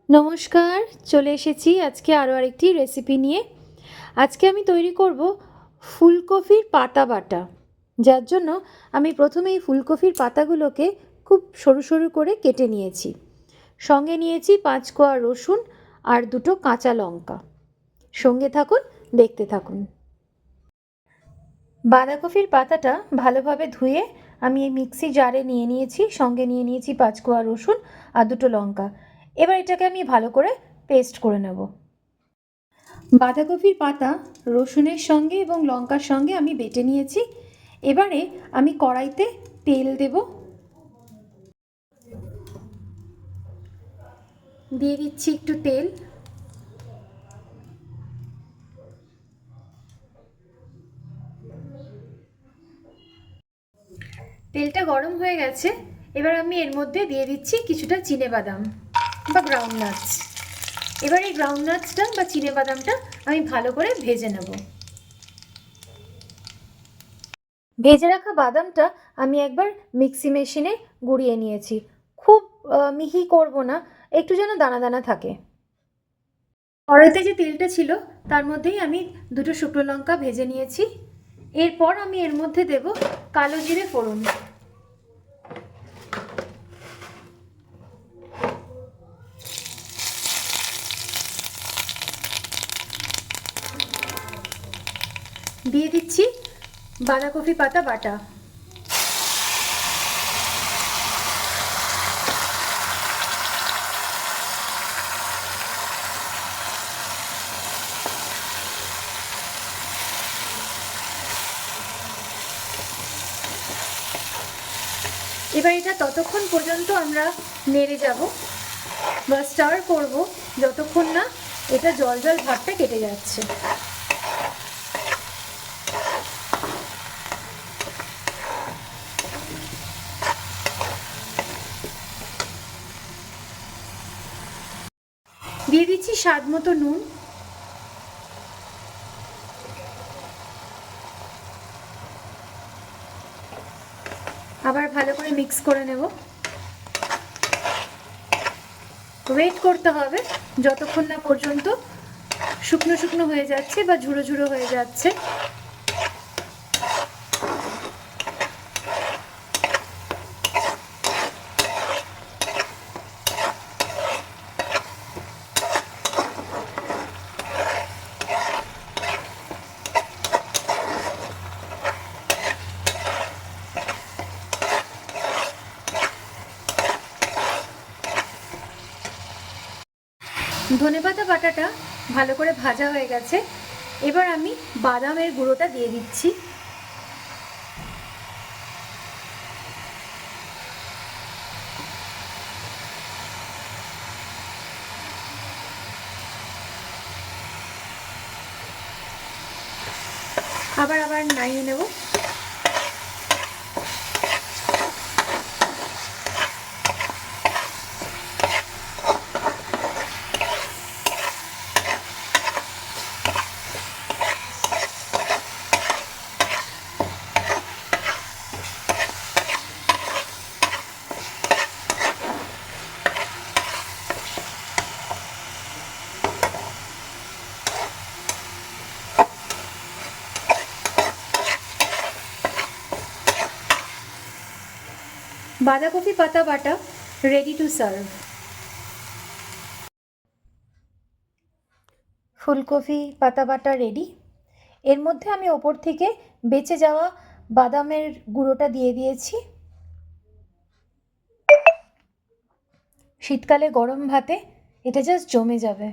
নমস্কার, চলে এসেছি আজকে আরও আরেকটি রেসিপি নিয়ে। আজকে আমি তৈরি করব ফুলকপির পাতা বাটা, যার জন্য আমি প্রথমেই ফুলকপির পাতাগুলোকে খুব সরু সরু করে কেটে নিয়েছি। সঙ্গে নিয়েছি 5 কোয়া রসুন আর 2টো কাঁচা লঙ্কা। সঙ্গে থাকুন, দেখতে থাকুন। বাঁধাকপির পাতাটা ভালোভাবে ধুয়ে আমি এই মিক্সি জারে নিয়ে নিয়েছি। সঙ্গে নিয়ে নিয়েছি 5 কোয়া রসুন আর 2টো লঙ্কা। এবার এটাকে আমি ভালো করে পেস্ট করে নেব। বাঁধাকপির পাতা রসুনের সঙ্গে এবং লঙ্কার সঙ্গে আমি বেটে নিয়েছি। এবারে আমি কড়াইতে তেল দেব, দিয়ে দিচ্ছি একটু তেল। তেলটা গরম হয়ে গেছে। এবার আমি এর মধ্যে দিয়ে দিচ্ছি কিছুটা চিনেবাদাম বা গ্রাউন্ডনাটস। এবার এই গ্রাউন্ডনাটসটা বা চিনেবাদামটা আমি ভালো করে ভেজে নেব। ভেজে রাখা বাদামটা আমি একবার মিক্সি মেশিনে গুঁড়িয়ে নিয়েছি। খুব মিহি করব না, একটু যেন দানা দানা থাকে। কড়াইতে যে তেলটা ছিল তার মধ্যেই আমি 2টো শুকনো লঙ্কা ভেজে নিয়েছি। এরপর আমি এর মধ্যে দেব কালো জিরে ফোড়ন। দিয়ে দিচ্ছি বাঁধাকপি পাতা বাটা। এবার এটা ততক্ষণ পর্যন্ত আমরা নেড়ে যাব বা স্টার করব যতক্ষণ না এটা জল জল ভাবটা কেটে যাচ্ছে। দিয়ে দিচ্ছি স্বাদ মতো নুন। আবার ভালো করে মিক্স করে নেব। ওয়েট করতে হবে যতক্ষণ না পর্যন্ত শুকনো শুকনো হয়ে যাচ্ছে বা ঝুড়ো ঝুড়ো হয়ে যাচ্ছে। ধনেপাতা বাটাটা ভালো করে ভাজা হয়ে গেছে। এবার আমি বাদামের গুঁড়োটা দিয়ে দিচ্ছি। আবার নাড়িয়ে নেব। বাঁধাকপি পাতা বাটা রেডি টু সার্ভ। ফুলকপি পাতা বাটা রেডি। এর মধ্যে আমি ওপর থেকে বেঁচে যাওয়া বাদামের গুঁড়োটা দিয়ে দিয়েছি। শীতকালে গরম ভাতে এটা জাস্ট জমে যাবে।